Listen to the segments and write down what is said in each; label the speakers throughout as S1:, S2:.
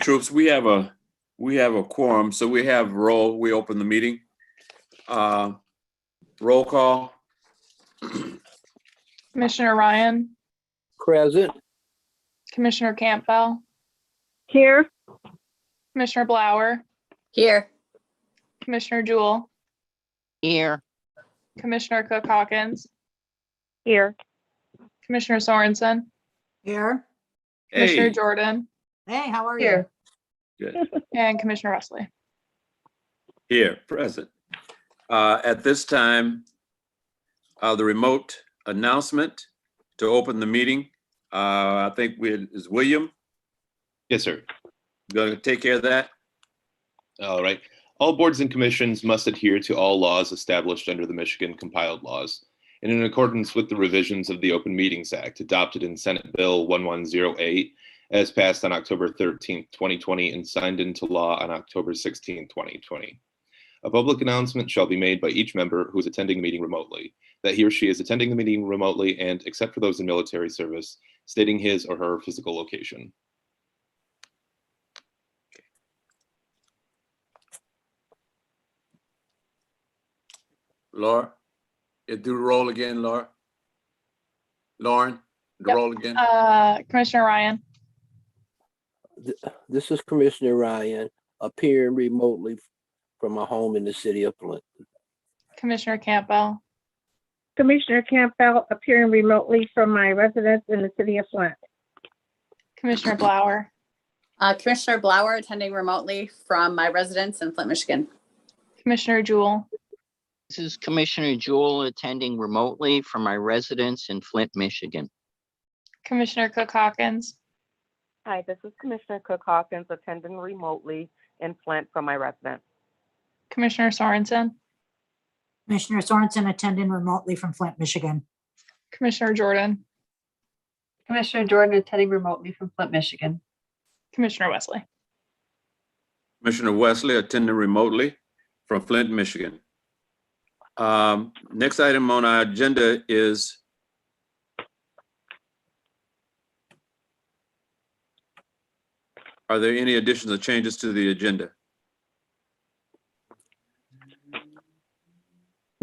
S1: troops, we have a quorum, so we have roll. We open the meeting. Roll call.
S2: Commissioner Ryan,
S3: Present.
S2: Commissioner Campbell,
S4: Here.
S2: Commissioner Blower,
S5: Here.
S2: Commissioner Jewell,
S6: Here.
S2: Commissioner Cook Hawkins,
S4: Here.
S2: Commissioner Sorensen,
S5: Here.
S2: Commissioner
S1: Hey,
S2: Jordan,
S5: Hey, how are
S4: Here.
S1: good.
S2: and Commissioner Wesley.
S1: Here, present. At this time, the remote announcement to open the meeting. I think is William
S7: Yes, sir.
S1: going to take care of that?
S7: All right. All boards and commissions must adhere to all laws established under the Michigan compiled laws and in accordance with the revisions of the Open Meetings Act adopted in Senate Bill 1108 as passed on October 13th, 2020 and signed into law on October 16th, 2020. A public announcement shall be made by each member who is attending the meeting remotely that he or she is attending the meeting remotely and, except for those in military service, stating his or her physical location.
S1: Laura, do the roll again, Laura. Lauren, the
S2: Yep.
S1: roll again.
S2: Commissioner Ryan,
S3: This is Commissioner Ryan, appearing remotely from my home in the city of Flint.
S2: Commissioner Campbell,
S4: Commissioner Campbell appearing remotely from my residence in the city of Flint.
S2: Commissioner Blower,
S5: Commissioner Blower attending remotely from my residence in Flint, Michigan.
S2: Commissioner Jewell,
S6: This is Commissioner Jewell attending remotely from my residence in Flint, Michigan.
S2: Commissioner Cook Hawkins,
S8: Hi, this is Commissioner Cook Hawkins attending remotely in Flint from my residence.
S2: Commissioner Sorensen,
S9: Commissioner Sorensen attending remotely from Flint, Michigan.
S2: Commissioner Jordan,
S5: Commissioner Jordan attending remotely from Flint, Michigan.
S2: Commissioner Wesley.
S1: Commissioner Wesley attending remotely from Flint, Michigan. Next item on our agenda is are there any additions or changes to the agenda?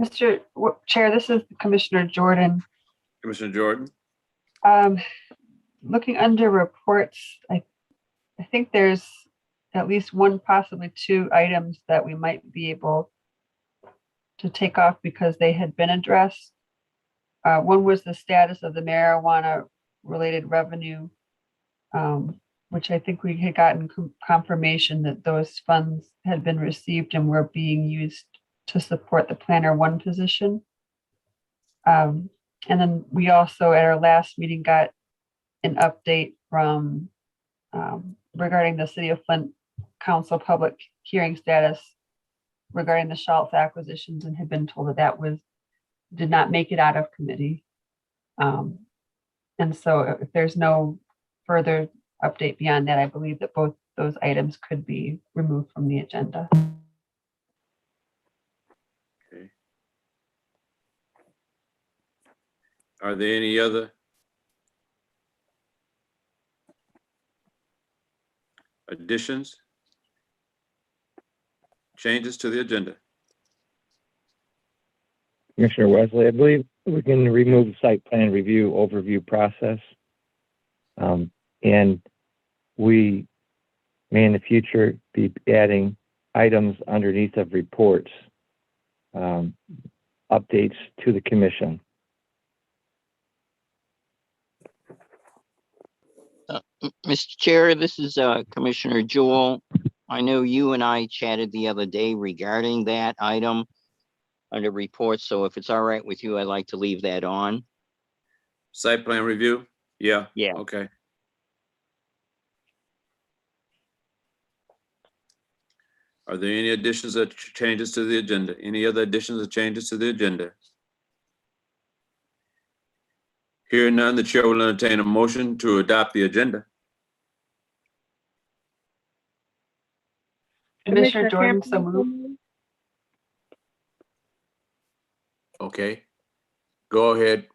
S10: Mr. Chair, this is Commissioner Jordan.
S1: Commissioner Jordan?
S10: Looking under reports, I think there's at least one, possibly two items that we might be able to take off because they had been addressed. One was the status of the marijuana related revenue, which I think we had gotten confirmation that those funds had been received and were being used to support the Planner One position. And then we also at our last meeting got an update from regarding the City of Flint Council public hearing status regarding the Schultz acquisitions and had been told that that did not make it out of committee. And so if there's no further update beyond that, I believe that both those items could be removed from the agenda.
S1: Okay. Are there any other additions, changes to the agenda?
S11: Commissioner Wesley, I believe we can remove the site plan review overview process. And we may in the future be adding items underneath of reports, updates to the commission.
S6: Mr. Chair, this is Commissioner Jewell. I know you and I chatted the other day regarding that item under reports. So if it's all right with you, I'd like to leave that on.
S1: Site plan review? Yeah.
S6: Yeah.
S1: Okay. Are there any additions or changes to the agenda? Any other additions or changes to the agenda? Hearing none, the chair will entertain a motion to adopt the agenda.
S10: Commissioner Jordan, so
S4: Campbell,
S10: moved.
S1: Okay. Go ahead.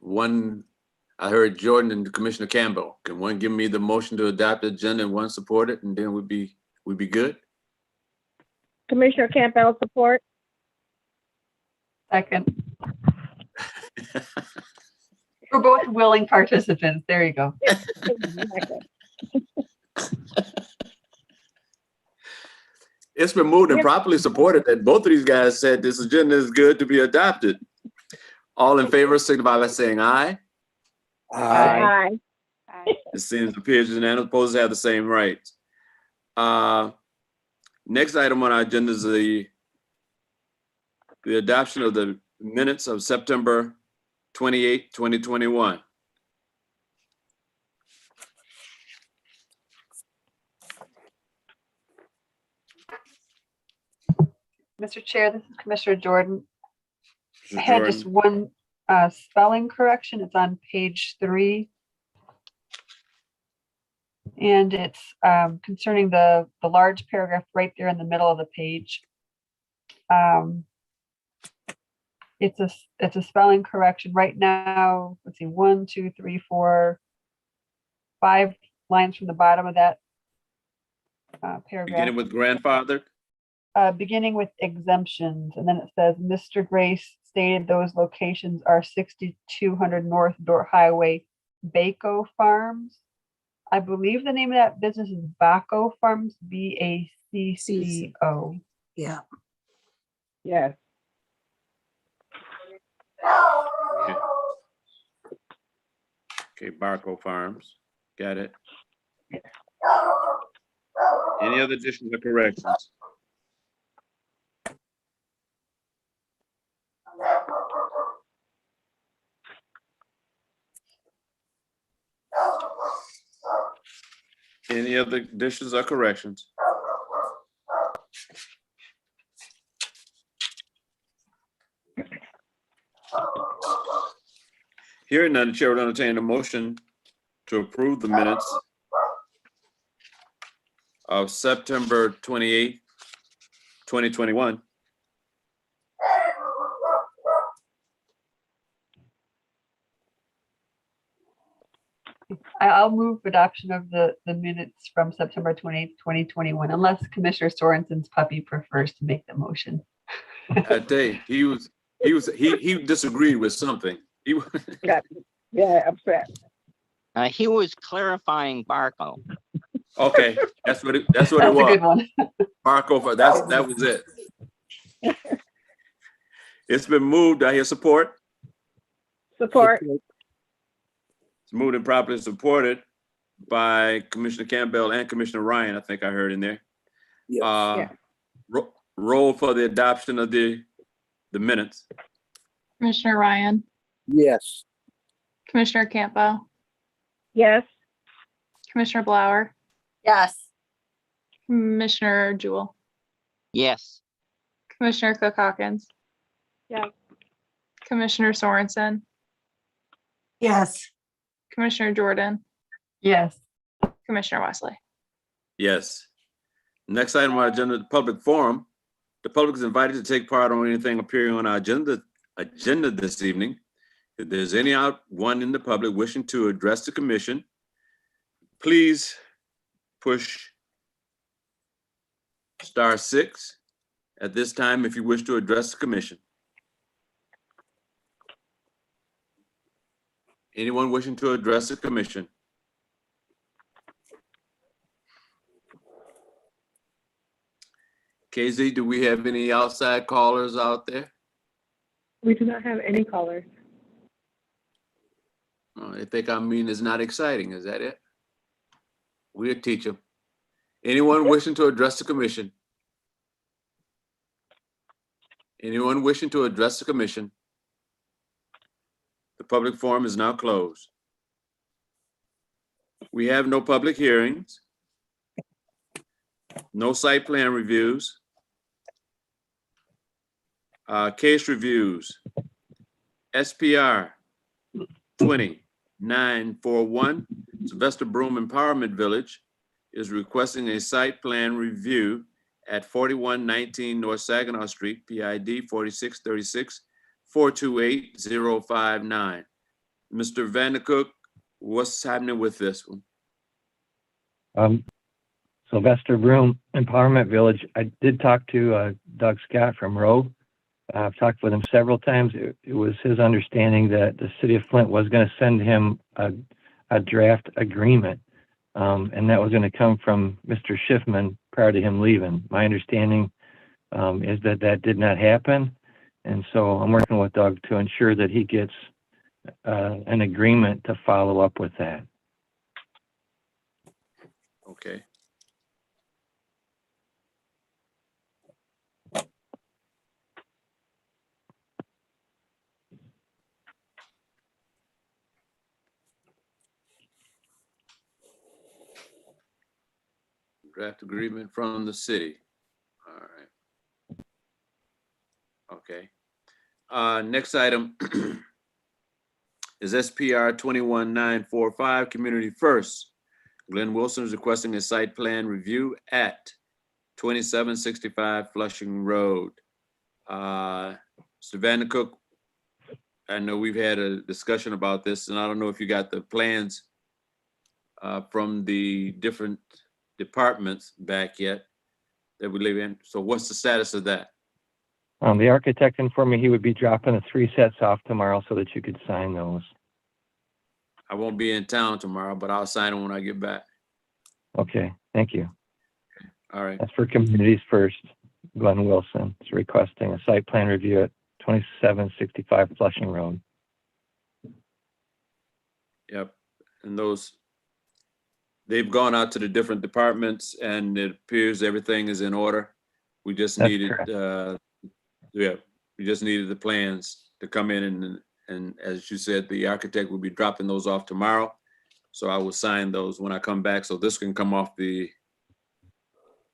S1: I heard Jordan and Commissioner Campbell. Can one give me the motion to adopt the agenda and one support it, and then we'd be We be good?
S4: Commissioner Campbell, support.
S10: Second. We're both willing participants. There you go.
S4: Exactly.
S1: It's been moved and
S4: Yep.
S1: properly supported that both of these guys said this agenda is good to be adopted. All in favor signify by saying aye.
S3: Aye.
S4: Aye.
S1: It seems appears unanimous. Opposed have the same rights. Next item on our agenda is the adoption of the minutes of September 28, 2021.
S10: Mr. Chair, this is Commissioner Jordan.
S1: Mr.
S10: I had just
S1: Jordan.
S10: one spelling correction. It's on page 3. And it's concerning the large paragraph right there in the middle of the page. It's a spelling correction right now. Let's see, 1, 2, 3, 4, 5 lines from the bottom of that paragraph.
S1: Beginning with grandfather.
S10: Beginning with exemptions, and then it says, Mr. Grace stated those locations are 6200 North Dort Highway, Baco Farms. I believe the name of that business is Baco Farms, B-A-C-C-O.
S9: Yeah.
S4: Yes.
S1: Okay, Barco Farms. Got it. Any other additions or corrections? Any other additions or corrections? Hearing none, the chair will entertain a motion to approve the minutes of September 28, 2021.
S10: I'll move adoption of the minutes from September 28th, 2021, unless Commissioner Sorensen's puppy prefers to make the motion.
S1: I tell you, he disagreed with something. He
S4: Yeah, upset.
S6: He was clarifying Barco.
S1: okay, that's what it
S10: That's a
S1: was.
S10: good one.
S1: Barco, that was it. It's been moved. I hear support.
S4: Support.
S1: It's moved and properly supported by Commissioner Campbell and Commissioner Ryan. I think I heard in there.
S3: Yes.
S1: Roll for the adoption of the minutes.
S2: Commissioner Ryan,
S3: Yes.
S2: Commissioner Campbell,
S4: Yes.
S2: Commissioner Blauer,
S5: Yes.
S2: Commissioner Jewell,
S6: Yes.
S2: Commissioner Cook Hawkins.
S4: Yes.
S2: Commissioner Sorensen,
S9: Yes.
S2: Commissioner Jordan,
S10: Yes.
S2: Commissioner Wesley.
S1: Yes. Next item on our agenda, the public forum. The public is invited to take part on anything appearing on our agenda this evening. If there's anyone in the public wishing to address the commission, please push *6 at this time if you wish to address the commission. Anyone wishing to address the commission? KZ, do we have any outside callers out there?
S4: We do not have any callers.
S1: Oh, they think our meeting is not exciting. Is that it? We'll teach them. Anyone wishing to address the commission? Anyone wishing to address the commission? The public forum is now closed. We have no public hearings, no site plan reviews, case reviews, SPR 2941, Sylvester Broom Empowerment Village is requesting a site plan review at 4119 North Saginaw Street, PID 4636 428059. Mr. Vandercook, what's happening with this one?
S11: Sylvester Broom Empowerment Village. I did talk to Doug Scott from Rogue. I've talked with him several times. It was his understanding that the city of Flint was going to send him a draft agreement, and that was going to come from Mr. Schiffman prior to him leaving. My understanding is that that did not happen, and so I'm working with Doug to ensure that he gets an agreement to follow up with that.
S1: Okay. Draft agreement from the city. All right. Okay. Next item is SPR 21945, Community First. Glenn Wilson is requesting a site plan review at 2765 Flushing Road. Mr. Vandercook, I know we've had a discussion about this, and I don't know if you got the plans from the different departments back yet that we live in. So what's the status of that?
S11: The architect informed me he would be dropping the 3 sets off tomorrow so that you could sign those.
S1: I won't be in town tomorrow, but I'll sign them when I get back.
S11: Okay, thank you.
S1: All right.
S11: That's for Communities First. Glenn Wilson is requesting a site plan review at 2765 Flushing Road.
S1: Yep. And those, they've gone out to the different departments and it appears everything is in order. We just
S11: That's
S1: needed,
S11: correct.
S1: we just needed the plans to come in and as you said, the architect will be dropping those off tomorrow. So I will sign those when I come back. So this can come off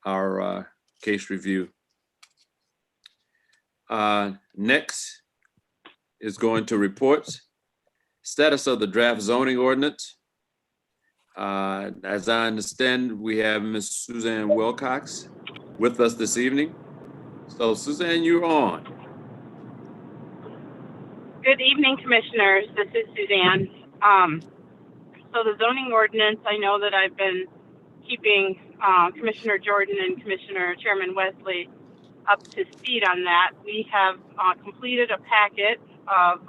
S1: our case review. Next is going to reports. Status of the draft zoning ordinance. As I understand, we have Ms. Suzanne Wilcox with us this evening. So Suzanne, you're on.
S12: Good evening, Commissioners. This is Suzanne. So the zoning ordinance, I know that I've been keeping Commissioner Jordan and Chairman Wesley up to speed on that. We have completed a packet of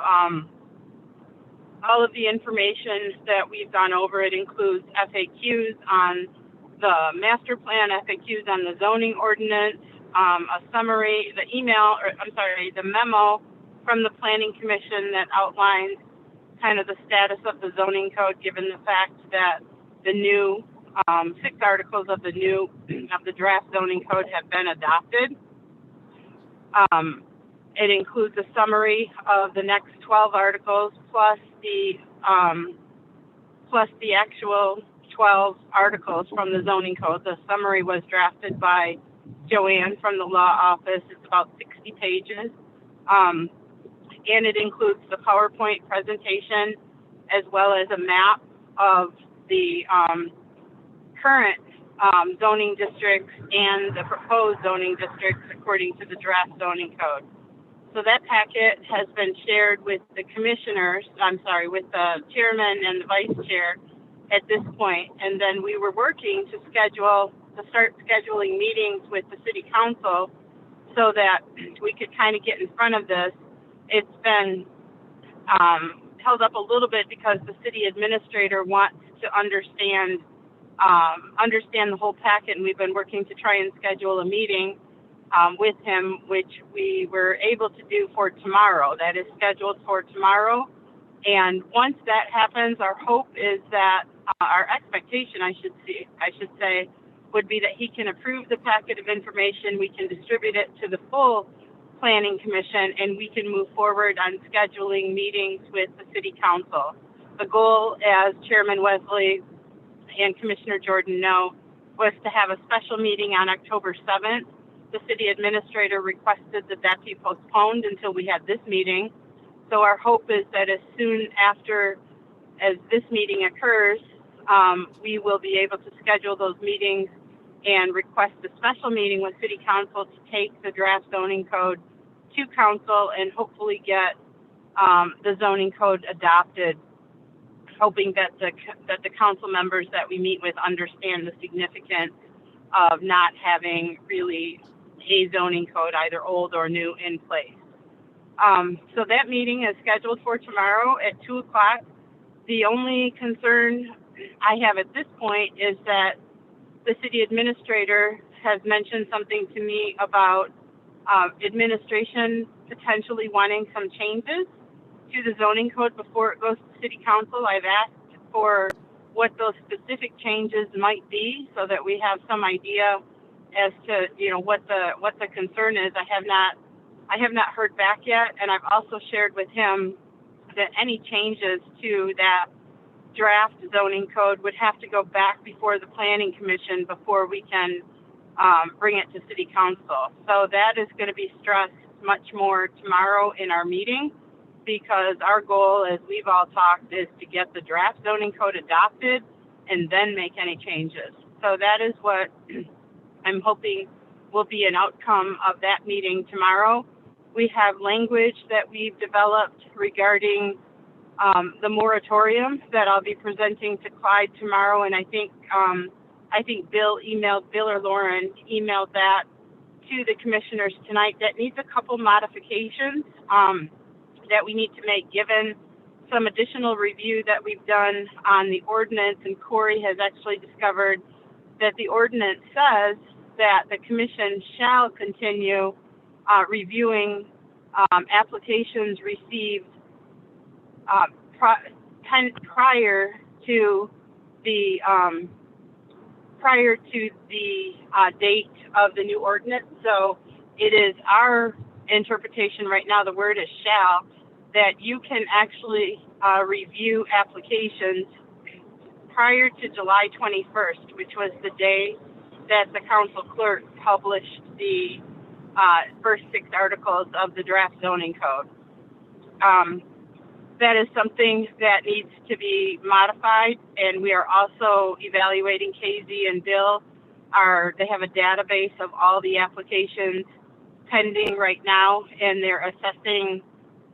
S12: all of the information that we've gone over. It includes FAQs on the master plan, FAQs on the zoning ordinance, a summary, the memo from the Planning Commission that outlines kind of the status of the zoning code, given the fact that the new 6 articles of the draft zoning code have been adopted. It includes a summary of the next 12 articles plus the actual 12 articles from the zoning code. The summary was drafted by Joanne from the law office. It's about 60 pages. And it includes the PowerPoint presentation as well as a map of the current zoning districts and the proposed zoning districts according to the draft zoning code. So that packet has been shared with the commissioners, with the chairman and the vice chair at this point. And then we were working to start scheduling meetings with the city council so that we could kind of get in front of this. It's been held up a little bit because the city administrator wants to understand the whole packet, and we've been working to try and schedule a meeting with him, which we were able to do for tomorrow. That is scheduled for tomorrow. And once that happens, our hope is that our expectation, I should say, would be that he can approve the packet of information. We can distribute it to the full Planning Commission, and we can move forward on scheduling meetings with the City Council. The goal, as Chairman Wesley and Commissioner Jordan know, was to have a special meeting on October 7th. The City Administrator requested that be postponed until we had this meeting. So our hope is that as soon after as this meeting occurs, we will be able to schedule those meetings and request a special meeting with City Council to take the draft zoning code to Council and hopefully get the zoning code adopted, hoping that the Council members that we meet with understand the significance of not having really a zoning code, either old or new, in place. So that meeting is scheduled for tomorrow at 2 o'clock. The only concern I have at this point is that the city administrator has mentioned something to me about administration potentially wanting some changes to the zoning code before it goes to city council. I've asked for what those specific changes might be so that we have some idea as to, you know, what the concern is. I have not heard back yet, and I've also shared with him that any changes to that draft zoning code would have to go back before the planning commission before we can bring it to city council. So that is going to be stressed much more tomorrow in our meeting, because our goal, as we've all talked, is to get the draft zoning code adopted and then make any changes. So that is what I'm hoping will be an outcome of that meeting tomorrow. We have language that we've developed regarding the moratorium that I'll be presenting to Clyde tomorrow, and I think Bill or Lauren emailed that to the commissioners tonight. That needs a couple modifications that we need to make, given some additional review that we've done on the ordinance, and Corey has actually discovered that the ordinance says that the commission shall continue reviewing applications received prior to the date of the new ordinance. So it is our interpretation right now, the word is shall, that you can actually review applications prior to July 21st, which was the day that the council clerk published the first 6 articles of the draft zoning code. That is something that needs to be modified, and we are also evaluating. KZ and Bill they have a database of all the applications pending right now, and they're assessing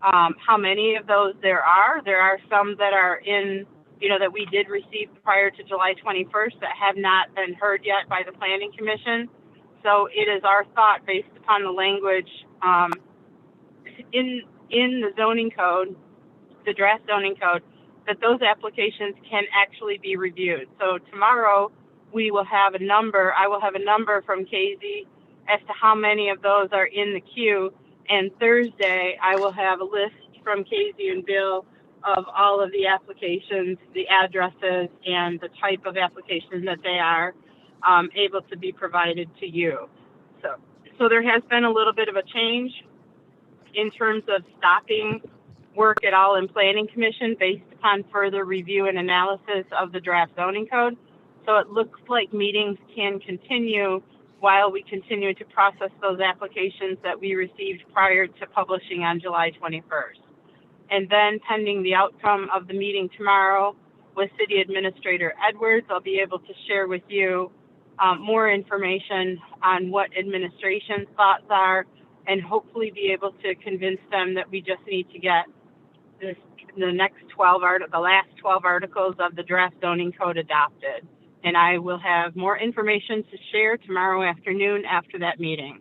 S12: how many of those there are. There are some that are in, that we did receive prior to July 21st that have not been heard yet by the Planning Commission. So it is our thought, based upon the language in the zoning code, the draft zoning code, that those applications can actually be reviewed. So tomorrow we will have a number. I will have a number from KZ as to how many of those are in the queue. And Thursday I will have a list from KZ and Bill of all of the applications, the addresses, and the type of applications that they are able to be provided to you. So there has been a little bit of a change in terms of stopping work at all in Planning Commission based upon further review and analysis of the draft zoning code. So it looks like meetings can continue while we continue to process those applications that we received prior to publishing on July 21st. And then, pending the outcome of the meeting tomorrow with City Administrator Edwards, I'll be able to share with you more information on what administration's thoughts are, and hopefully be able to convince them that we just need to get the last 12 articles of the draft zoning code adopted. And I will have more information to share tomorrow afternoon after that meeting.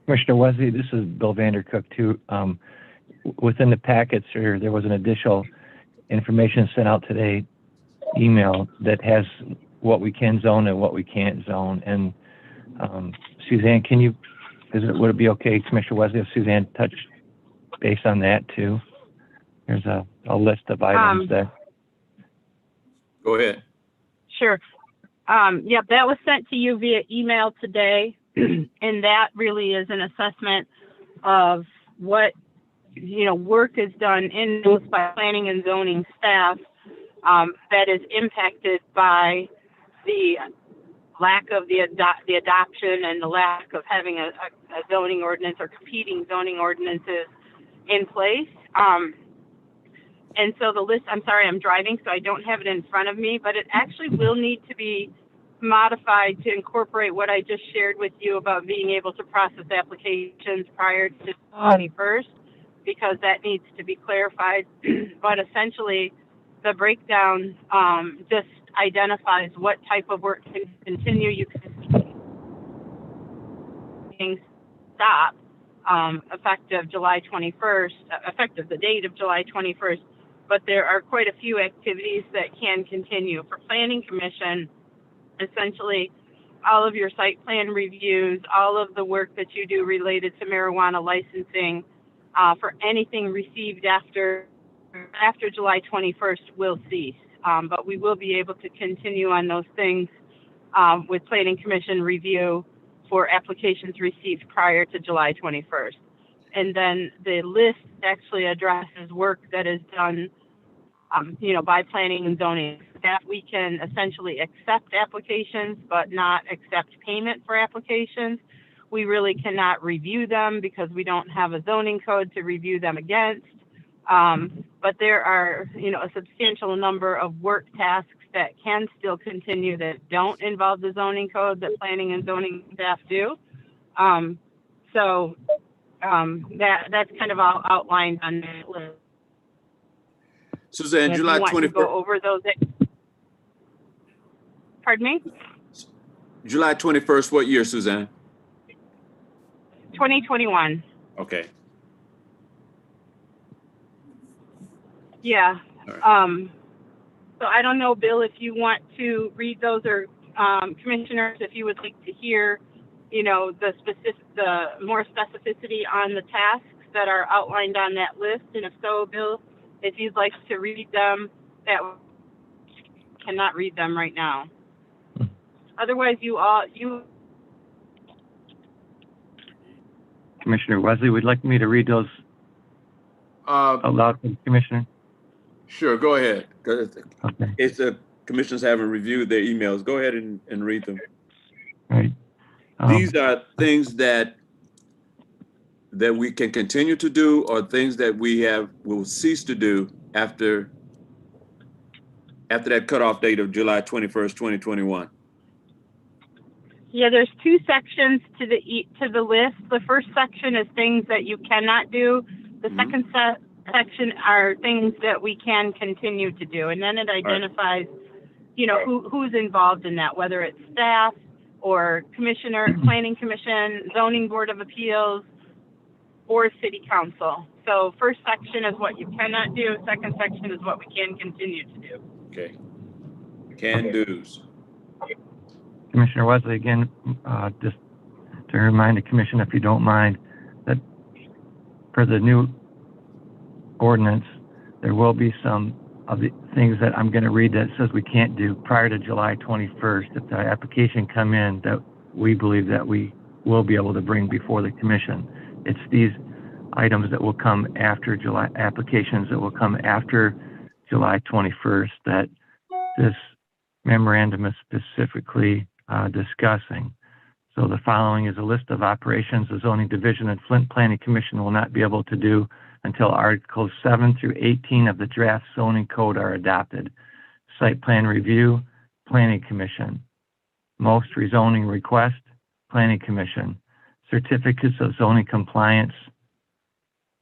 S11: Commissioner Wesley, this is Bill Vandercook too. Within the packets, there was an additional information sent out today, email, that has what we can zone and what we can't zone. And Suzanne, would it be okay, Commissioner Wesley, if Suzanne touched base on that too? There's a list of items there.
S1: Go ahead.
S12: Sure. Yeah, that was sent to you via email today. And that really is an assessment of what, work is done by planning and zoning staff that is impacted by the lack of the adoption and the lack of having a zoning ordinance or competing zoning ordinances in place. And so the list, I'm sorry, I'm driving, so I don't have it in front of me, but it actually will need to be modified to incorporate what I just shared with you about being able to process applications prior to the 21st, because that needs to be clarified. But essentially, the breakdown just identifies what type of work can continue. You can stop effective July 21st, effective the date of July 21st. But there are quite a few activities that can continue. For Planning Commission, essentially all of your site plan reviews, all of the work that you do related to marijuana licensing, for anything received after July 21st will cease. But we will be able to continue on those things with Planning Commission review for applications received prior to July 21st. And then the list actually addresses work that is done, by planning and zoning. That we can essentially accept applications, but not accept payment for applications. We really cannot review them because we don't have a zoning code to review them against. But there are, a substantial number of work tasks that can still continue that don't involve the zoning code that planning and zoning staff do. That's kind of all outlined on that list.
S1: Suzanne,
S12: If
S1: July
S12: you want to
S1: 21st.
S12: go over those. Pardon me?
S1: July 21st, what year, Suzanne?
S12: 2021.
S1: Okay.
S12: Yeah.
S1: All right.
S12: So I don't know, Bill, if you want to read those, or commissioners, if you would like to hear, the more specificity on the tasks that are outlined on that list. And if so, Bill, if you'd like to read them, that cannot read them right now. Otherwise,
S11: Commissioner Wesley, would like me to read those out loud for the commissioner?
S1: Sure, go ahead.
S11: Okay.
S1: If the commissioners haven't reviewed their emails, go ahead and read them.
S11: Right.
S1: These are things that we can continue to do, or things that will cease to do after that cutoff date of July 21st, 2021.
S12: Yeah, there's two sections to the list. The first section is things that you cannot do. The second section are things that we can continue to do, and then it identifies, who's involved in that, whether it's staff or planning commission, zoning board of appeals, or city council. So first section is what you cannot do. Second section is what we can continue to do.
S1: Okay. Can-dos.
S11: Commissioner Wesley, again, just to remind the commission, if you don't mind, that for the new ordinance, there will be some of the things that I'm going to read that says we can't do prior to July 21st. If the application come in, that we believe that we will be able to bring before the commission. It's these items that will come after July, applications that will come after July 21st that this memorandum is specifically discussing. So the following is a list of operations the zoning division and Flint Planning Commission will not be able to do until Articles 7 through 18 of the draft zoning code are adopted. Site plan review, Planning Commission. Most rezoning request, Planning Commission. Certificates of zoning compliance,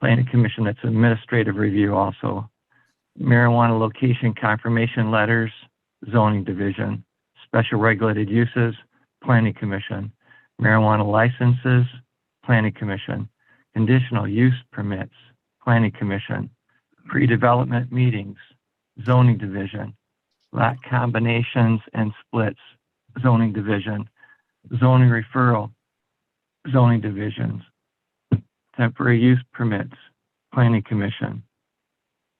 S11: Planning Commission. That's administrative review also. Marijuana location confirmation letters, Zoning Division. Special regulated uses, Planning Commission. Marijuana licenses, Planning Commission. Conditional use permits, Planning Commission. Pre-development meetings, Zoning Division. Lot combinations and splits, Zoning Division. Zoning referral, Zoning Divisions. Temporary use permits, Planning Commission.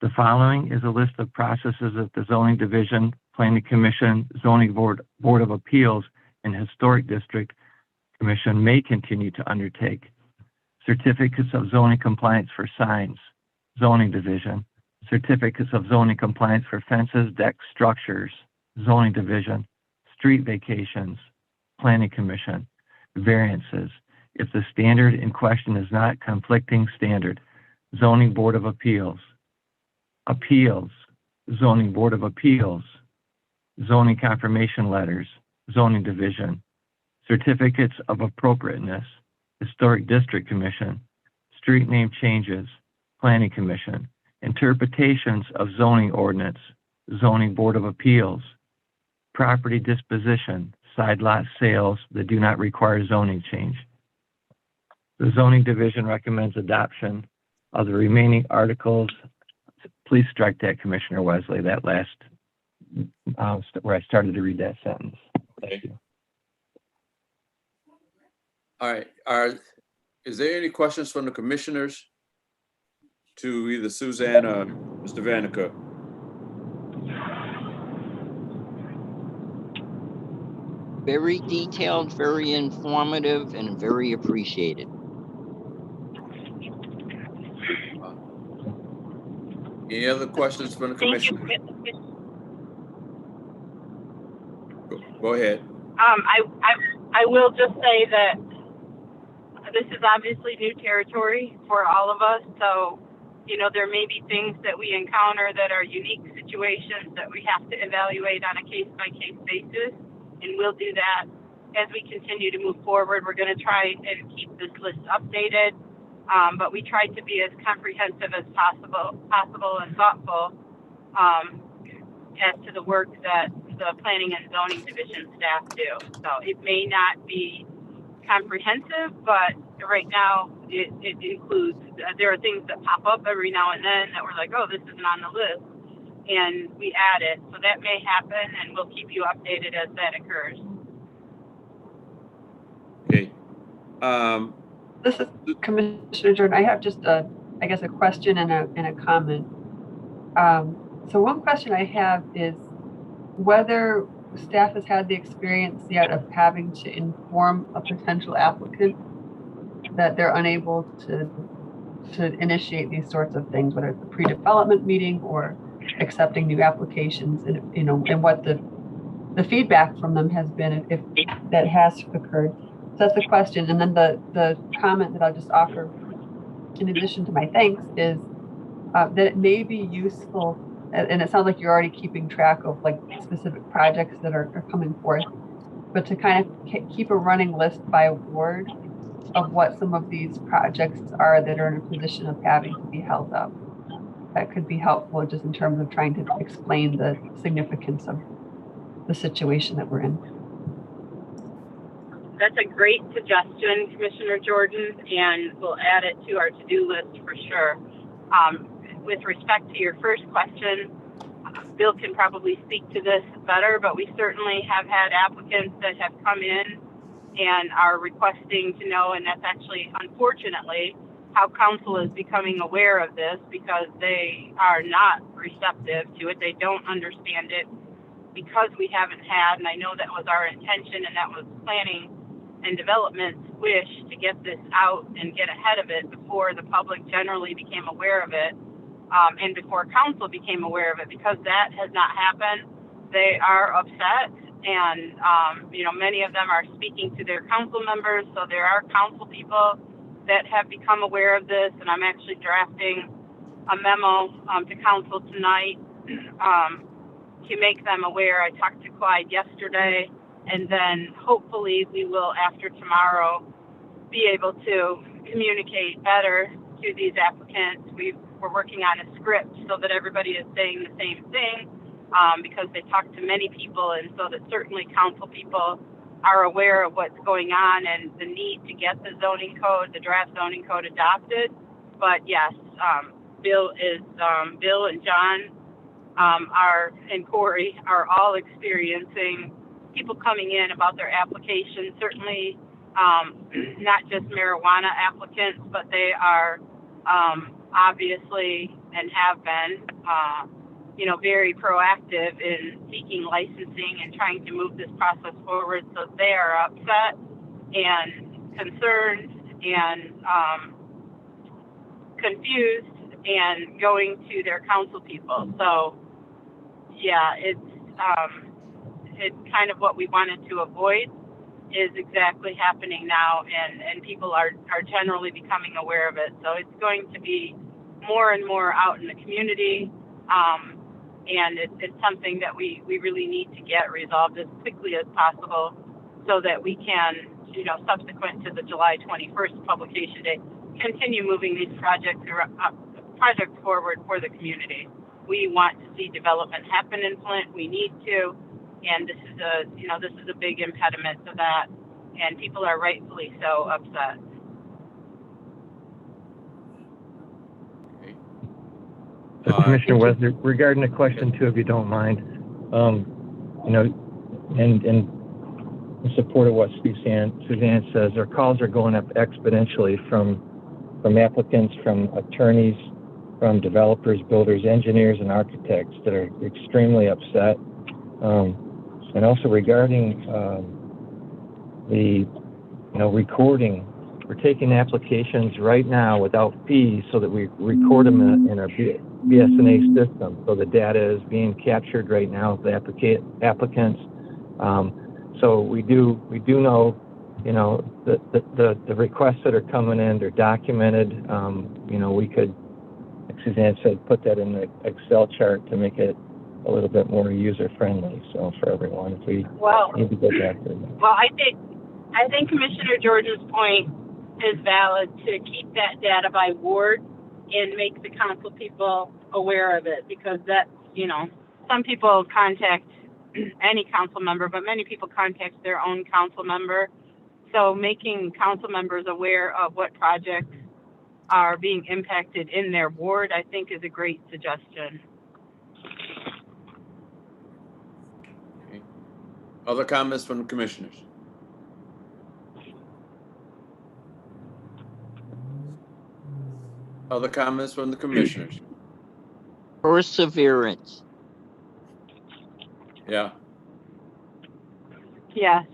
S11: The following is a list of processes that the Zoning Division, Planning Commission, Zoning Board of Appeals, and Historic District Commission may continue to undertake. Certificates of zoning compliance for signs, Zoning Division. Certificates of zoning compliance for fences, decks, structures, Zoning Division. Street vacations, Planning Commission. Variances. If the standard in question is not conflicting standard, Zoning Board of Appeals. Appeals, Zoning Board of Appeals. Zoning confirmation letters, Zoning Division. Certificates of appropriateness, Historic District Commission. Street name changes, Planning Commission. Interpretations of zoning ordinance, Zoning Board of Appeals. property disposition, side lot sales that do not require zoning change. The zoning division recommends adoption of the remaining articles. Please strike that, Commissioner Wesley, that last, where I started to read that sentence. Thank you.
S1: All right, is there any questions from the commissioners to either Suzanne or Mr. Vanica?
S6: Very detailed, very informative, and very appreciated.
S1: Any other questions from the
S12: Thank you.
S1: commissioners? Go ahead.
S12: I will just say that this is obviously new territory for all of us. So, you know, there may be things that we encounter that are unique situations that we have to evaluate on a case-by-case basis. And we'll do that as we continue to move forward. We're going to try and keep this list updated. But we tried to be as comprehensive as possible and thoughtful as to the work that the Planning and Zoning Division staff do. So it may not be comprehensive, but right now it includes, there are things that pop up every now and then that we're like, oh, this isn't on the list, and we add it. So that may happen, and we'll keep you updated as that occurs.
S1: Okay.
S10: This is Commissioner Jordan. I have just a question and a comment. So one question I have is whether staff has had the experience yet of having to inform a potential applicant that they're unable to initiate these sorts of things, whether it's a pre-development meeting or accepting new applications, and you know, and what the feedback from them has been if that has occurred. So that's the question. And then the comment that I'll just offer in addition to my thanks is that it may be useful, and it sounds like you're already keeping track of like specific projects that are coming forth, but to kind of keep a running list by ward of what some of these projects are that are in a position of having to be held up. That could be helpful just in terms of trying to explain the significance of the situation that we're in.
S12: That's a great suggestion, Commissioner Jordan, and we'll add it to our to-do list for sure. With respect to your first question, Bill can probably speak to this better, but we certainly have had applicants that have come in and are requesting to know, and that's actually, unfortunately, how council is becoming aware of this, because they are not receptive to it. They don't understand it because we haven't had, and I know that was our intention and that was planning and development's wish to get this out and get ahead of it before the public generally became aware of it, and before council became aware of it. Because that has not happened, they are upset, and you know, many of them are speaking to their council members, so there are council people that have become aware of this, and I'm actually drafting a memo to council tonight to make them aware. I talked to Clyde yesterday, and then hopefully we will, after tomorrow, be able to communicate better to these applicants. We're working on a script so that everybody is saying the same thing, because they talk to many people, and so that certainly council people are aware of what's going on and the need to get the zoning code, the draft zoning code adopted. But yes, Bill and John and Corey are all experiencing people coming in about their applications, certainly not just marijuana applicants, but they are obviously and have been you know, very proactive in seeking licensing and trying to move this process forward. So they are upset and concerned and confused and going to their council people. So yeah, it's kind of what we wanted to avoid is exactly happening now, and people are generally becoming aware of it. So it's going to be more and more out in the community. And it's something that we really need to get resolved as quickly as possible so that we can, you know, subsequent to the July 21st publication date, continue moving these projects forward for the community. We want to see development happen in Flint. We need to. And this is a big impediment to that, and people are rightfully so upset.
S11: Commissioner Wesley, regarding the question too, if you don't mind, you know, and in support of what Suzanne says, our calls are going up exponentially from applicants, from attorneys, from developers, builders, engineers, and architects that are extremely upset. And also regarding the, recording, we're taking applications right now without fees so that we record them in our BSNA system. So the data is being captured right now of the applicants. So we do know, the requests that are coming in, they're documented. We could, like Suzanne said, put that in the Excel chart to make it a little bit more user-friendly. So for everyone, if we need to go back to that.
S12: Well, I think Commissioner George's point is valid to keep that data by ward and make the council people aware of it, because that's, some people contact any council member, but many people contact their own council member. So making council members aware of what projects are being impacted in their ward, I think, is a great suggestion.
S1: Okay. Other comments from the commissioners? Other comments from the commissioners?
S6: Perseverance.
S1: Yeah.
S12: Yes.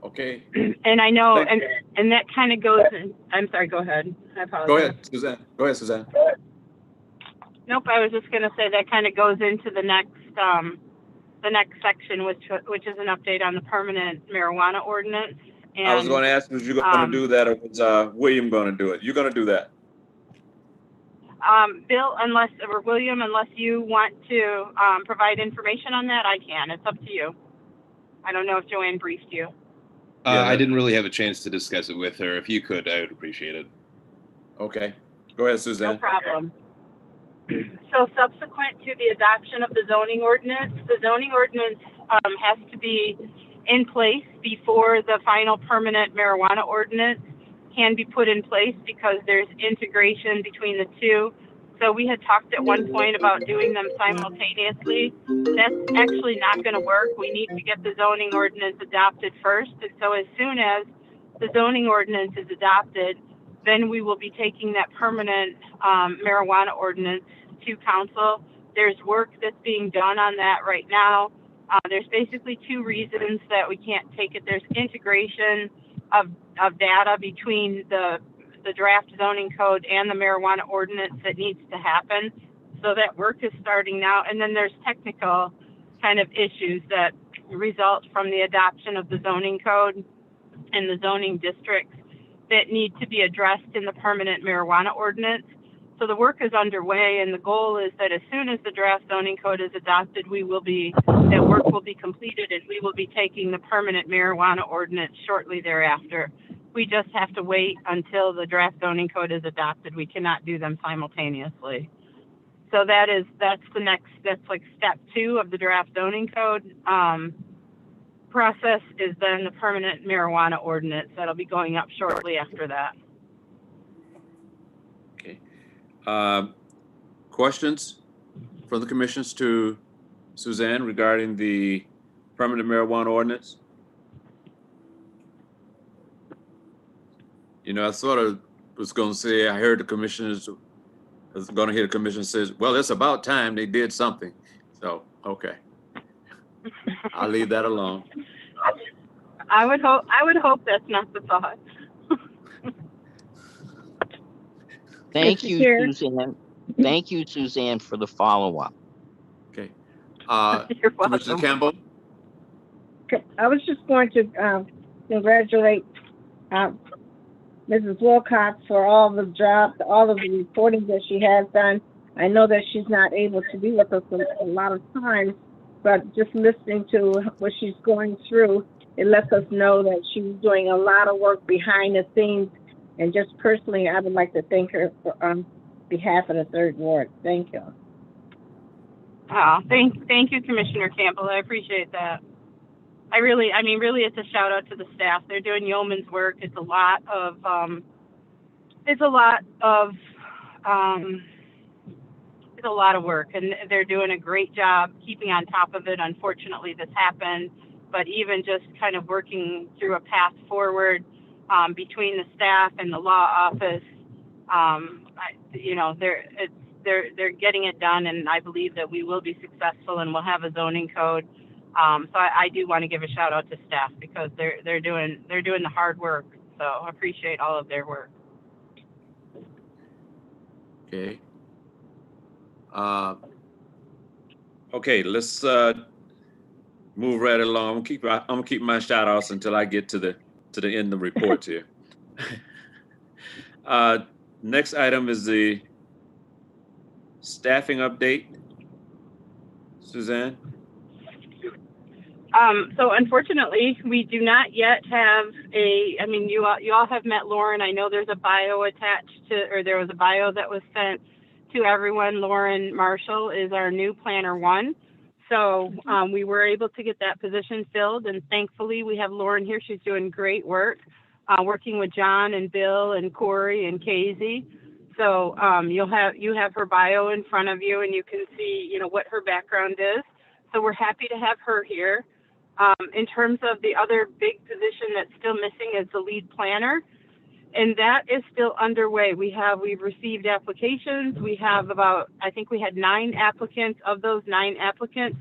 S1: Okay.
S12: And I know,
S1: Thank
S12: and that kind of goes in, I'm sorry, go ahead. I apologize.
S1: Go ahead, Suzanne. Go ahead, Suzanne.
S12: Nope, I was just going to say that kind of goes into the next section, which is an update on the permanent marijuana ordinance. And,
S1: I was going to ask, was you going to do that, or was William going to do it? You're going to do that.
S12: Bill, William, unless you want to provide information on that, I can. It's up to you. I don't know if Joanne briefed you.
S7: I didn't really have a chance to discuss it with her. If you could, I would appreciate it.
S1: Okay. Go ahead, Suzanne.
S12: No problem. So subsequent to the adoption of the zoning ordinance has to be in place before the final permanent marijuana ordinance can be put in place, because there's integration between the two. So we had talked at one point about doing them simultaneously. That's actually not going to work. We need to get the zoning ordinance adopted first. And so as soon as the zoning ordinance is adopted, then we will be taking that permanent marijuana ordinance to council. There's work that's being done on that right now. There's basically two reasons that we can't take it. There's integration of data between the draft zoning code and the marijuana ordinance that needs to happen. So that work is starting now. And then there's technical kind of issues that result from the adoption of the zoning code and the zoning districts that need to be addressed in the permanent marijuana ordinance. So the work is underway, and the goal is that as soon as the draft zoning code is adopted, that work will be completed, and we will be taking the permanent marijuana ordinance shortly thereafter. We just have to wait until the draft zoning code is adopted. We cannot do them simultaneously. So that's like step 2 of the draft zoning code process, is then the permanent marijuana ordinance. That'll be going up shortly after that.
S1: Okay. Questions from the commissions to Suzanne regarding the permanent marijuana ordinance? I sort of was going to say, I heard the commissioners, I was going to hear the commission says, well, it's about time they did something. So, okay. I'll leave that alone.
S12: I would hope that's not the thought.
S6: Thank
S4: Mr.
S6: you,
S4: Chair.
S6: Suzanne. Thank you, Suzanne, for the follow-up.
S1: Okay.
S12: You're welcome.
S1: Commissioner Campbell?
S4: I was just going to congratulate Mrs. Wilcox for all the reporting that she has done. I know that she's not able to be with us a lot of times, but just listening to what she's going through, it lets us know that she's doing a lot of work behind the scenes. And just personally, I would like to thank her on behalf of the 3rd Ward. Thank you.
S12: Oh, thank you, Commissioner Campbell. I appreciate that. Really, it's a shout out to the staff. They're doing yeoman's work. It's a lot of work, and they're doing a great job keeping on top of it. Unfortunately, this happened, but even just kind of working through a path forward between the staff and the law office, they're getting it done, and I believe that we will be successful and we'll have a zoning code. So I do want to give a shout out to staff because they're doing the hard work. So I appreciate all of their work.
S1: Okay. Okay, let's move right along. I'm gonna keep my shout outs until I get to the end of the reports here. Next item is the staffing update. Suzanne?
S12: So unfortunately, we do not yet have you all have met Lauren. I know there's a bio attached to, or there was a bio that was sent to everyone. Lauren Marshall is our new planner 1. So we were able to get that position filled, and thankfully we have Lauren here. She's doing great work, working with John and Bill and Corey and Casey. So you have her bio in front of you, and you can see what her background is. So we're happy to have her here. In terms of the other big position that's still missing is the lead planner, and that is still underway. We've received applications. We have I think we had 9 applicants. Of those 9 applicants,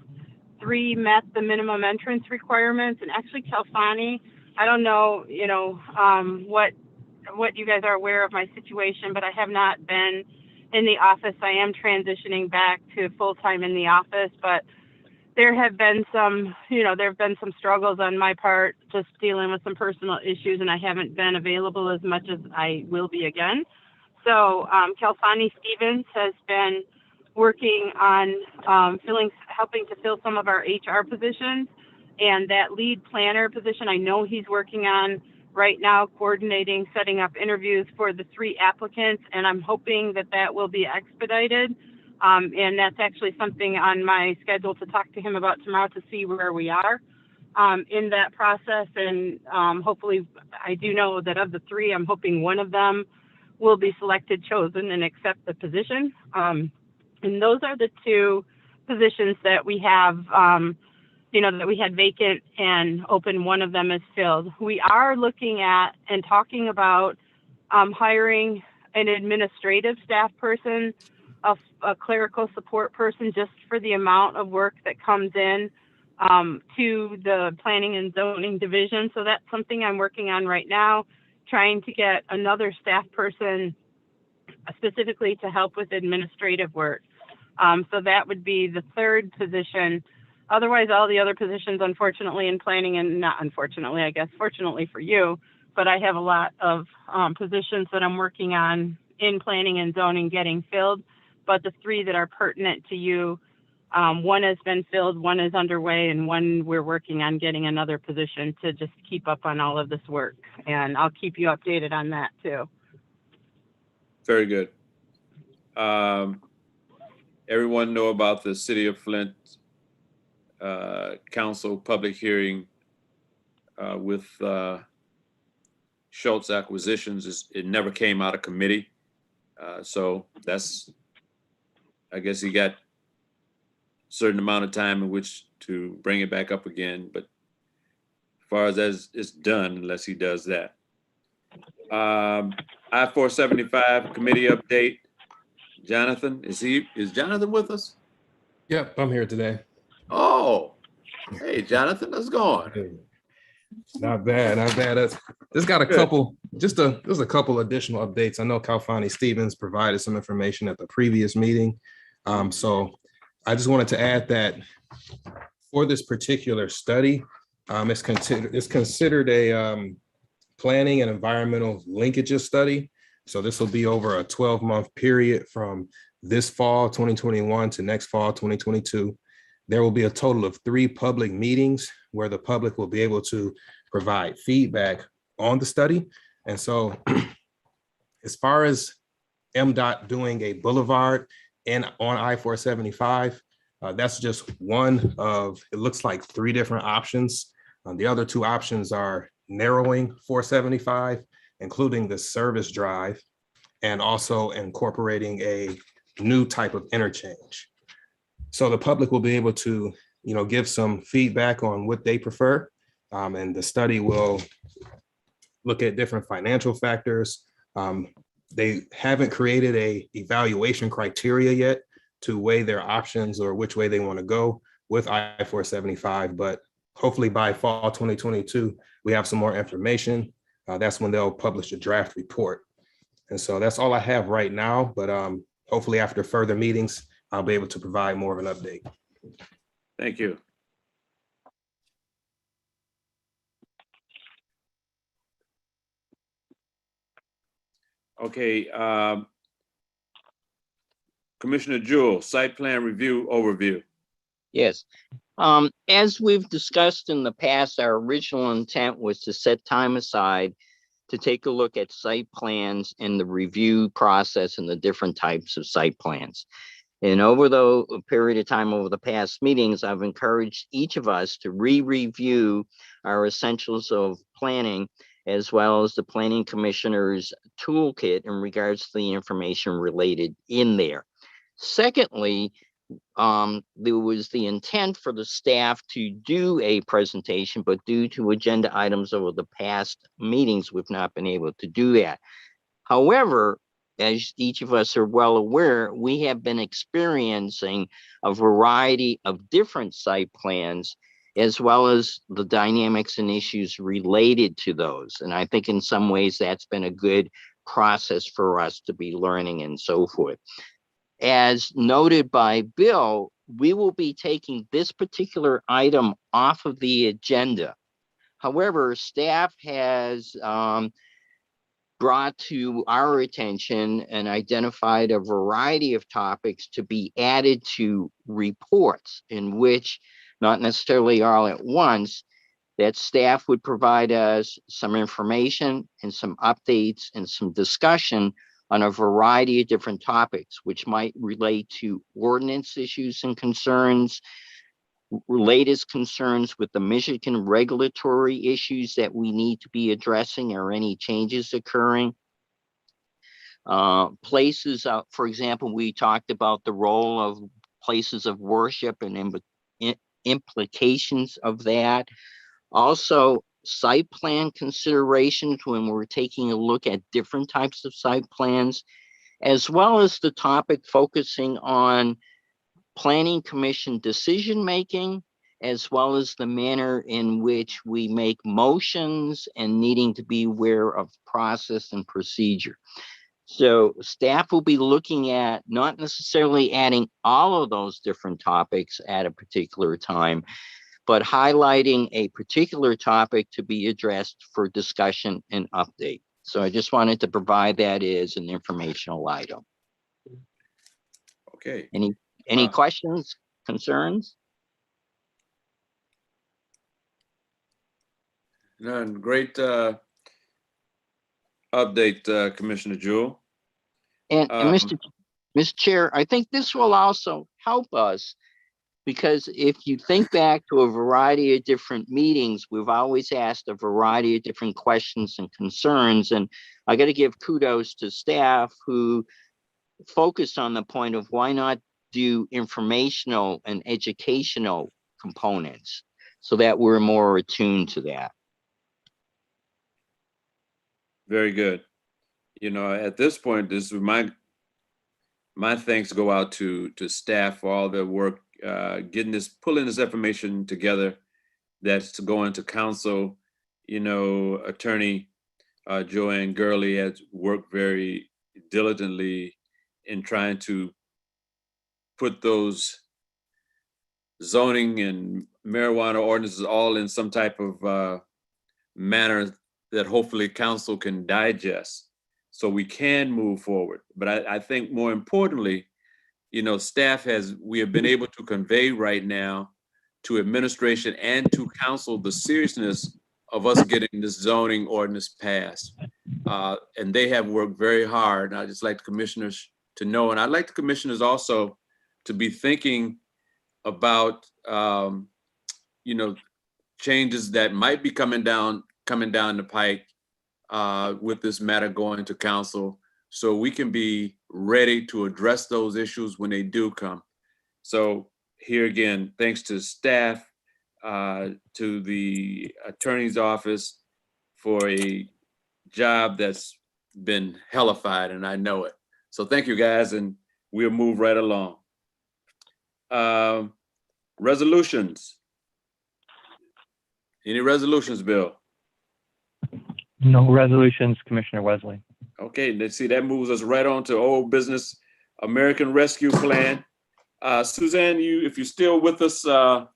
S12: 3 met the minimum entrance requirements, and actually Calfani, I don't know, what you guys are aware of my situation, but I have not been in the office. I am transitioning back to full-time in the office, but there have been some struggles on my part, just dealing with some personal issues, and I haven't been available as much as I will be again. So Calfani Stevens has been working on helping to fill some of our HR positions, and that lead planner position, I know he's working on right now, coordinating, setting up interviews for the 3 applicants, and I'm hoping that will be expedited. And that's actually something on my schedule to talk to him about tomorrow to see where we are in that process. And hopefully, I do know that of the 3, I'm hoping one of them will be selected, chosen, and accept the position. And those are the 2 positions that we have, that we had vacant and open. One of them is filled. We are looking at and talking about hiring an administrative staff person, a clerical support person, just for the amount of work that comes in to the planning and zoning division. So that's something I'm working on right now, trying to get another staff person specifically to help with administrative work. So that would be the 3rd position. Otherwise, all the other positions, unfortunately, in planning, and not unfortunately, I guess, fortunately for you, but I have a lot of positions that I'm working on in planning and zoning getting filled. But the 3 that are pertinent to you, one has been filled, one is underway, and one we're working on getting another position to just keep up on all of this work. And I'll keep you updated on that too.
S1: Very good. Everyone know about the City of Flint Council public hearing with Schultz Acquisitions. It never came out of committee. So that's, I guess he got a certain amount of time in which to bring it back up again. But as far as it's done, unless he does that. I-475 committee update. Jonathan, is Jonathan with us?
S13: Yep, I'm here today.
S1: Oh, hey, Jonathan, how's it going?
S13: Not bad, not bad. Just got a couple, just a couple additional updates. I know Calfani Stevens provided some information at the previous meeting. So I just wanted to add that for this particular study, it's considered a planning and environmental linkages study. So this will be over a 12-month period from this fall 2021 to next fall 2022. There will be a total of 3 public meetings where the public will be able to provide feedback on the study. And so as far as MDOT doing a boulevard on I-475, That's just one of, it looks like 3 different options. The other 2 options are narrowing 475, including the service drive, and also incorporating a new type of interchange. So the public will be able to, give some feedback on what they prefer. And the study will look at different financial factors. They haven't created a evaluation criteria yet to weigh their options or which way they want to go with I-475, but hopefully by fall 2022, we have some more information. That's when they'll publish a draft report. And so that's all I have right now, but hopefully after further meetings, I'll be able to provide more of an update.
S1: Thank you. Okay, Commissioner Jewell, site plan review overview.
S6: Yes. As we've discussed in the past, our original intent was to set time aside to take a look at site plans and the review process and the different types of site plans. And over the period of time over the past meetings, I've encouraged each of us to re-review our essentials of planning, as well as the planning commissioner's toolkit in regards to the information related in there. Secondly, there was the intent for the staff to do a presentation, but due to agenda items over the past meetings, we've not been able to do that. However, as each of us are well aware, we have been experiencing a variety of different site plans, as well as the dynamics and issues related to those. And I think in some ways that's been a good process for us to be learning and so forth. As noted by Bill, we will be taking this particular item off of the agenda. However, staff has brought to our attention and identified a variety of topics to be added to reports, in which, not necessarily all at once, that staff would provide us some information and some updates and some discussion on a variety of different topics, which might relate to ordinance issues and concerns, latest concerns with the Michigan regulatory issues that we need to be addressing, or any changes occurring. Places, for example, we talked about the role of places of worship and implications of that. Also, site plan considerations when we're taking a look at different types of site plans, as well as the topic focusing on planning commission decision-making, as well as the manner in which we make motions and needing to be aware of process and procedure. So staff will be looking at not necessarily adding all of those different topics at a particular time, but highlighting a particular topic to be addressed for discussion and update. So I just wanted to provide that as an informational item.
S1: Okay.
S6: Any questions, concerns?
S1: None. Great update, Commissioner Jewell.
S6: And Mr. Chair, I think this will also help us, because if you think back to a variety of different meetings, we've always asked a variety of different questions and concerns. And I got to give kudos to staff who focused on the point of why not do informational and educational components so that we're more attuned to that.
S1: Very good. You know, at this point, this is my thanks go out to staff for all their work, pulling this information together. That's to go into council. You know, Attorney Joanne Gurley has worked very diligently in trying to put those zoning and marijuana ordinances all in some type of manner that hopefully council can digest so we can move forward. But I think more importantly, you know, we have been able to convey right now to administration and to council the seriousness of us getting this zoning ordinance passed. And they have worked very hard. And I'd just like the commissioners to know, and I'd like the commissioners also to be thinking about, you know, changes that might be coming down the pike with this matter going to council, so we can be ready to address those issues when they do come. So here again, thanks to staff, to the attorney's office for a job that's been hellified, and I know it. So thank you, guys, and we'll move right along. Resolutions. Any resolutions, Bill?
S11: No resolutions, Commissioner Wesley.
S1: Okay, let's see, that moves us right on to old business, American Rescue Plan. Suzanne, if you're still with us, the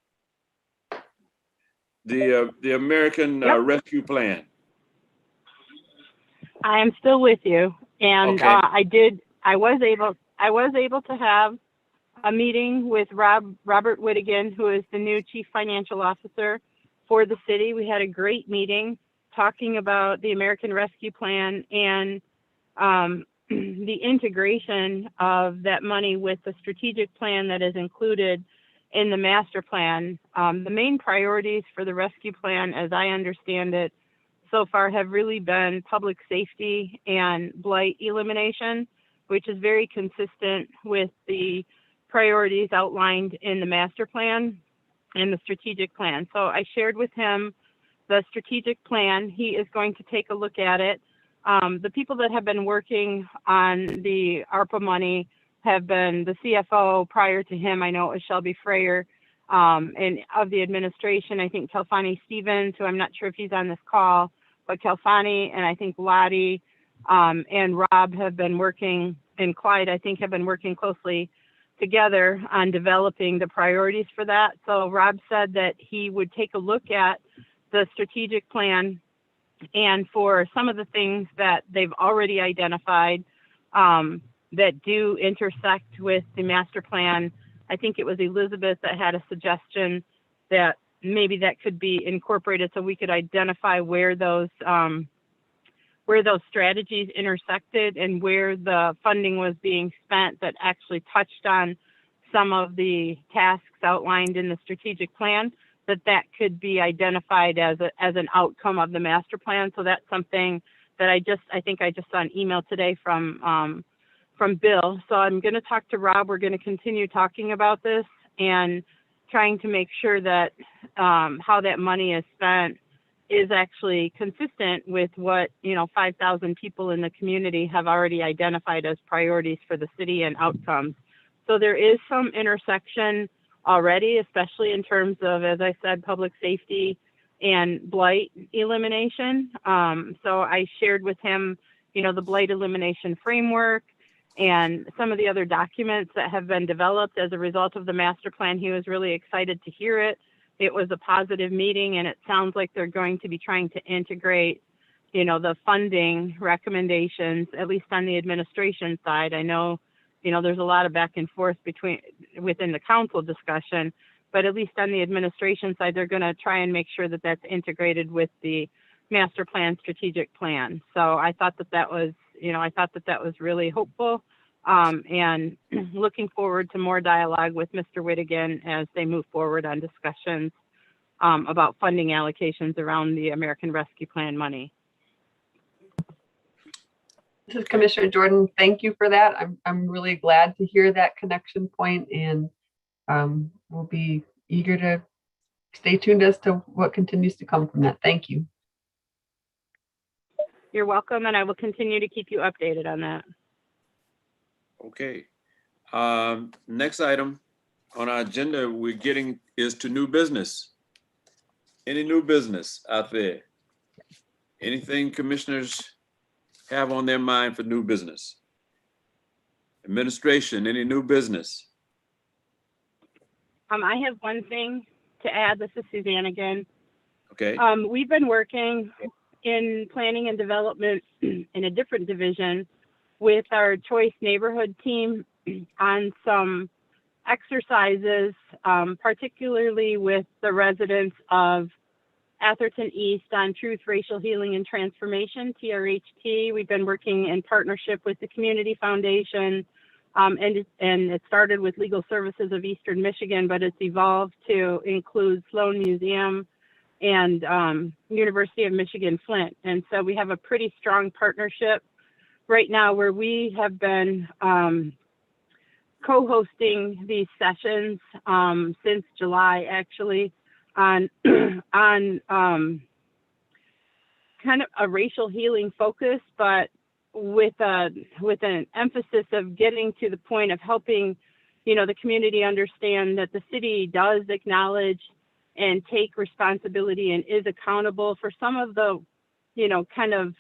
S1: American Rescue Plan.
S12: I am still with you, and
S1: Okay.
S12: I was able to have a meeting with Robert Whittigan, who is the new Chief Financial Officer for the city. We had a great meeting talking about the American Rescue Plan and the integration of that money with the strategic plan that is included in the master plan. The main priorities for the rescue plan, as I understand it, so far have really been public safety and blight elimination, which is very consistent with the priorities outlined in the master plan and the strategic plan. So I shared with him the strategic plan. He is going to take a look at it. The people that have been working on the ARPA money have been the CFO prior to him. I know it was Shelby Freyer, and of the administration, I think Kelfani Stevens, who I'm not sure if he's on this call, but Kelfani and I think Lottie and Rob have been working, and Clyde, I think, have been working closely together on developing the priorities for that. So Rob said that he would take a look at the strategic plan, and for some of the things that they've already identified that do intersect with the master plan. I think it was Elizabeth that had a suggestion that maybe that could be incorporated so we could identify where those strategies intersected and where the funding was being spent that actually touched on some of the tasks outlined in the strategic plan, that could be identified as an outcome of the master plan. So that's something that I think I just saw an email today from Bill. So I'm going to talk to Rob. We're going to continue talking about this and trying to make sure that how that money is spent is actually consistent with what 5,000 people in the community have already identified as priorities for the city and outcomes. So there is some intersection already, especially in terms of, as I said, public safety and blight elimination. So I shared with him, the blight elimination framework and some of the other documents that have been developed as a result of the master plan. He was really excited to hear it. It was a positive meeting, and it sounds like they're going to be trying to integrate, the funding recommendations, at least on the administration side. I know, there's a lot of back and forth within the council discussion, but at least on the administration side, they're going to try and make sure that that's integrated with the master plan, strategic plan. So I thought that was, really hopeful, and looking forward to more dialogue with Mr. Whittigan as they move forward on discussions about funding allocations around the American Rescue Plan money.
S10: This is Commissioner Jordan. Thank you for that. I'm really glad to hear that connection point, and we'll be eager to stay tuned as to what continues to come from that. Thank you.
S12: You're welcome, and I will continue to keep you updated on that.
S1: Okay. Next item on our agenda is to new business. Any new business out there? Anything commissioners have on their mind for new business? Administration, any new business?
S12: I have one thing to add. This is Suzanne again.
S1: Okay.
S12: We've been working in planning and development in a different division with our Choice Neighborhood team on some exercises, particularly with the residents of Atherton East on Truth, Racial Healing, and Transformation, TRHT. We've been working in partnership with the Community Foundation, And it started with Legal Services of Eastern Michigan, but it's evolved to include Sloan Museum and University of Michigan Flint. And so we have a pretty strong partnership right now where we have been co-hosting these sessions since July, actually, on kind of a racial healing focus, but with an emphasis of getting to the point of helping, the community understand that the city does acknowledge and take responsibility and is accountable for some of the, kind of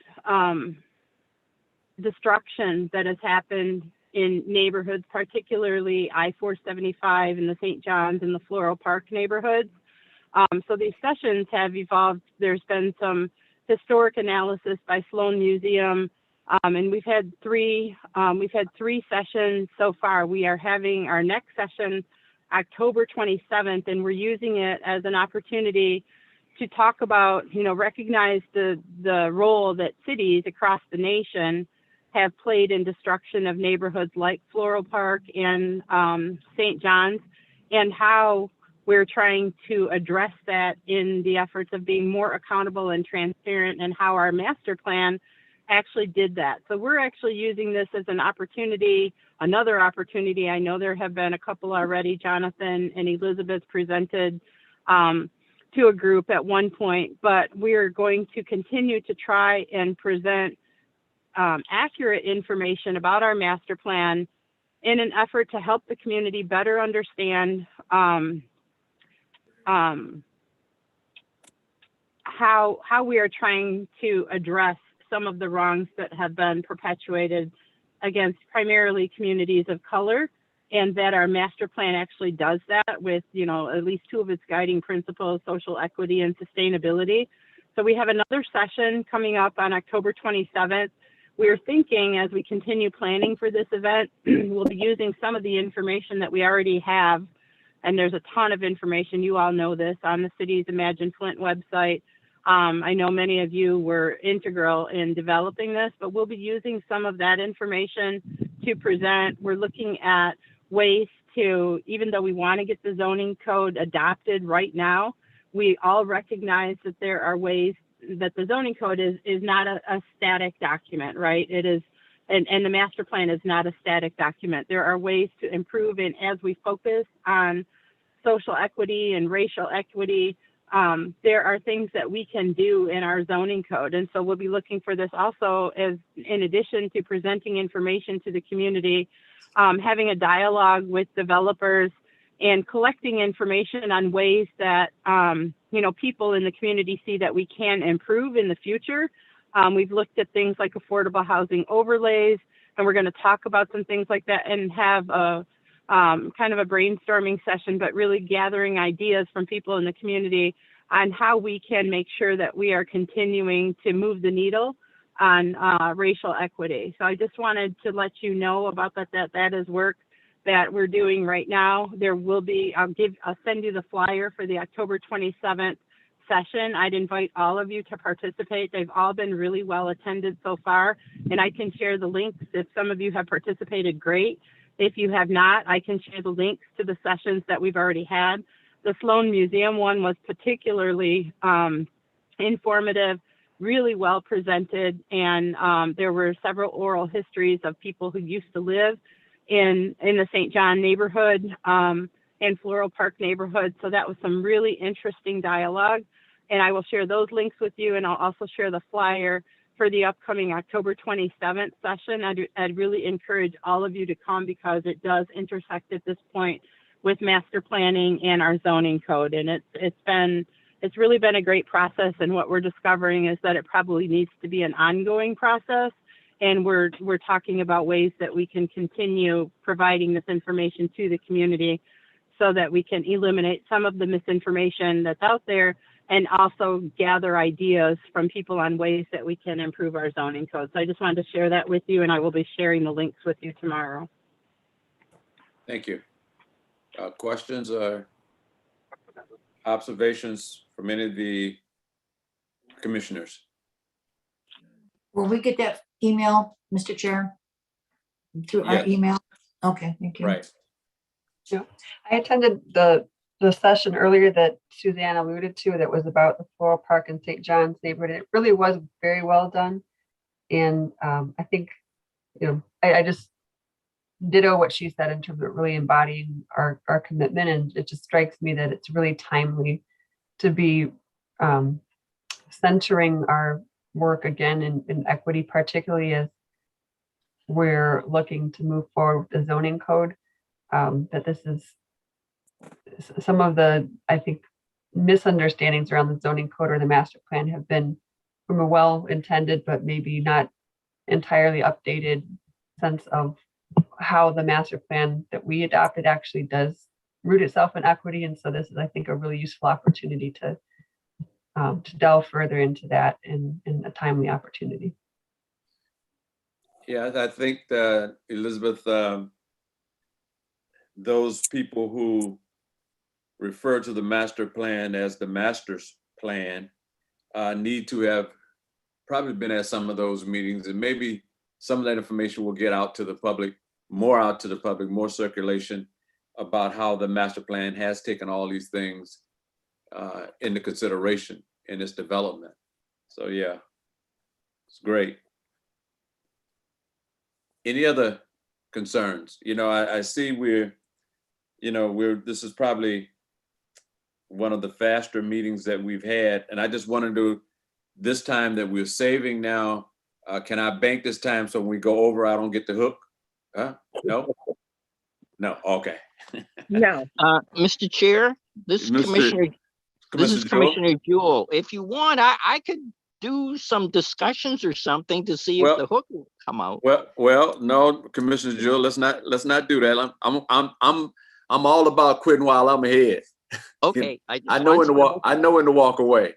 S12: destruction that has happened in neighborhoods, particularly I-475 and the St. John's and the Floral Park neighborhoods. So these sessions have evolved. There's been some historic analysis by Sloan Museum, and we've had three sessions so far. We are having our next session October 27th, and we're using it as an opportunity to talk about, recognize the role that cities across the nation have played in destruction of neighborhoods like Floral Park and St. John's, and how we're trying to address that in the efforts of being more accountable and transparent, and how our master plan actually did that. So we're actually using this as an opportunity, another opportunity. I know there have been a couple already. Jonathan and Elizabeth presented to a group at one point, but we're going to continue to try and present accurate information about our master plan in an effort to help the community better understand how we are trying to address some of the wrongs that have been perpetuated against primarily communities of color, and that our master plan actually does that with, at least two of its guiding principles: social equity and sustainability. So we have another session coming up on October 27th. We're thinking, as we continue planning for this event, we'll be using some of the information that we already have, and there's a ton of information, you all know this, on the city's Imagine Flint website. I know many of you were integral in developing this, but we'll be using some of that information to present. We're looking at ways to, even though we want to get the zoning code adopted right now, we all recognize that there are ways that the zoning code is not a static document, right? It is, and the master plan is not a static document. There are ways to improve, and as we focus on social equity and racial equity, there are things that we can do in our zoning code. And so we'll be looking for this also, as in addition to presenting information to the community, having a dialogue with developers and collecting information on ways that, people in the community see that we can improve in the future. We've looked at things like affordable housing overlays, and we're going to talk about some things like that and have a kind of a brainstorming session, but really gathering ideas from people in the community on how we can make sure that we are continuing to move the needle on racial equity. So I just wanted to let you know about that is work that we're doing right now. There will be, I'll send you the flyer for the October 27th session. I'd invite all of you to participate. They've all been really well attended so far, and I can share the links. If some of you have participated, great. If you have not, I can share the links to the sessions that we've already had. The Sloan Museum one was particularly informative, really well presented, and there were several oral histories of people who used to live in the St. John neighborhood and Floral Park neighborhood. So that was some really interesting dialogue, and I will share those links with you, and I'll also share the flyer for the upcoming October 27th session. I'd really encourage all of you to come, because it does intersect at this point with master planning and our zoning code. And it's really been a great process. And what we're discovering is that it probably needs to be an ongoing process. And we're talking about ways that we can continue providing this information to the community so that we can eliminate some of the misinformation that's out there, and also gather ideas from people on ways that we can improve our zoning code. So I just wanted to share that with you, and I will be sharing the links with you tomorrow.
S1: Thank you. Questions or observations from any of the commissioners?
S9: Will we get that email, Mr. Chair? Through our
S1: Yes.
S9: email? Okay, thank you.
S1: Right.
S10: I attended the session earlier that Suzanne alluded to that was about the Floral Park in St. John's neighborhood. It really was very well done. And I think, I just ditto what she said in terms of really embodying our commitment. And it just strikes me that it's really timely to be centering our work again in equity, particularly as we're looking to move forward with the zoning code. That this is some of the, I think, misunderstandings around the zoning code or the master plan have been from a well-intended, but maybe not entirely updated sense of how the master plan that we adopted actually does root itself in equity. And so this is, I think, a really useful opportunity to delve further into that in a timely opportunity.
S1: Yeah, I think that Elizabeth, those people who refer to the master plan as the master's plan need to have probably been at some of those meetings, and maybe some of that information will get out to the public, more circulation about how the master plan has taken all these things into consideration in its development. So yeah, it's great. Any other concerns? I see this is probably one of the faster meetings that we've had. And I just wanted to, this time that we're saving now, can I bank this time so when we go over, I don't get the hook? Huh? No? No, okay.
S4: No.
S6: Mr. Chair, this is Commissioner
S1: Jewell?
S6: Commissioner Jewell. If you want, I could do some discussions or something to see if the hook will come out.
S1: Well, no, Commissioner Jewell, let's not do that. I'm all about quitting while I'm ahead.
S6: Okay.
S1: I know when to walk away.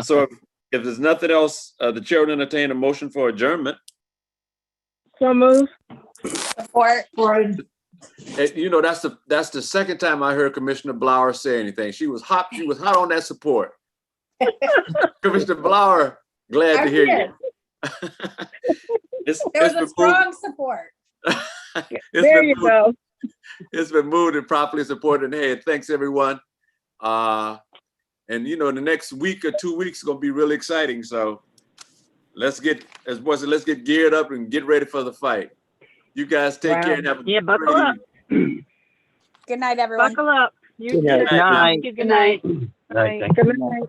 S1: So if there's nothing else, the chair will entertain a motion for adjournment.
S4: So move.
S5: Support.
S1: That's the second time I heard Commissioner Blower say anything. She was hot on that support. Commissioner Blower, glad to hear you.
S5: There was a strong support.
S4: There you go.
S1: It's been moved and properly supported. Hey, thanks everyone. And the next week or 2 weeks is gonna be really exciting. So let's get geared up and get ready for the fight. You guys take care and have a
S4: buckle up.
S5: Good night, everyone.
S4: Buckle up.
S3: Good night.
S6: Good night.
S4: Good night.
S11: Night, thank you.
S4: Good night.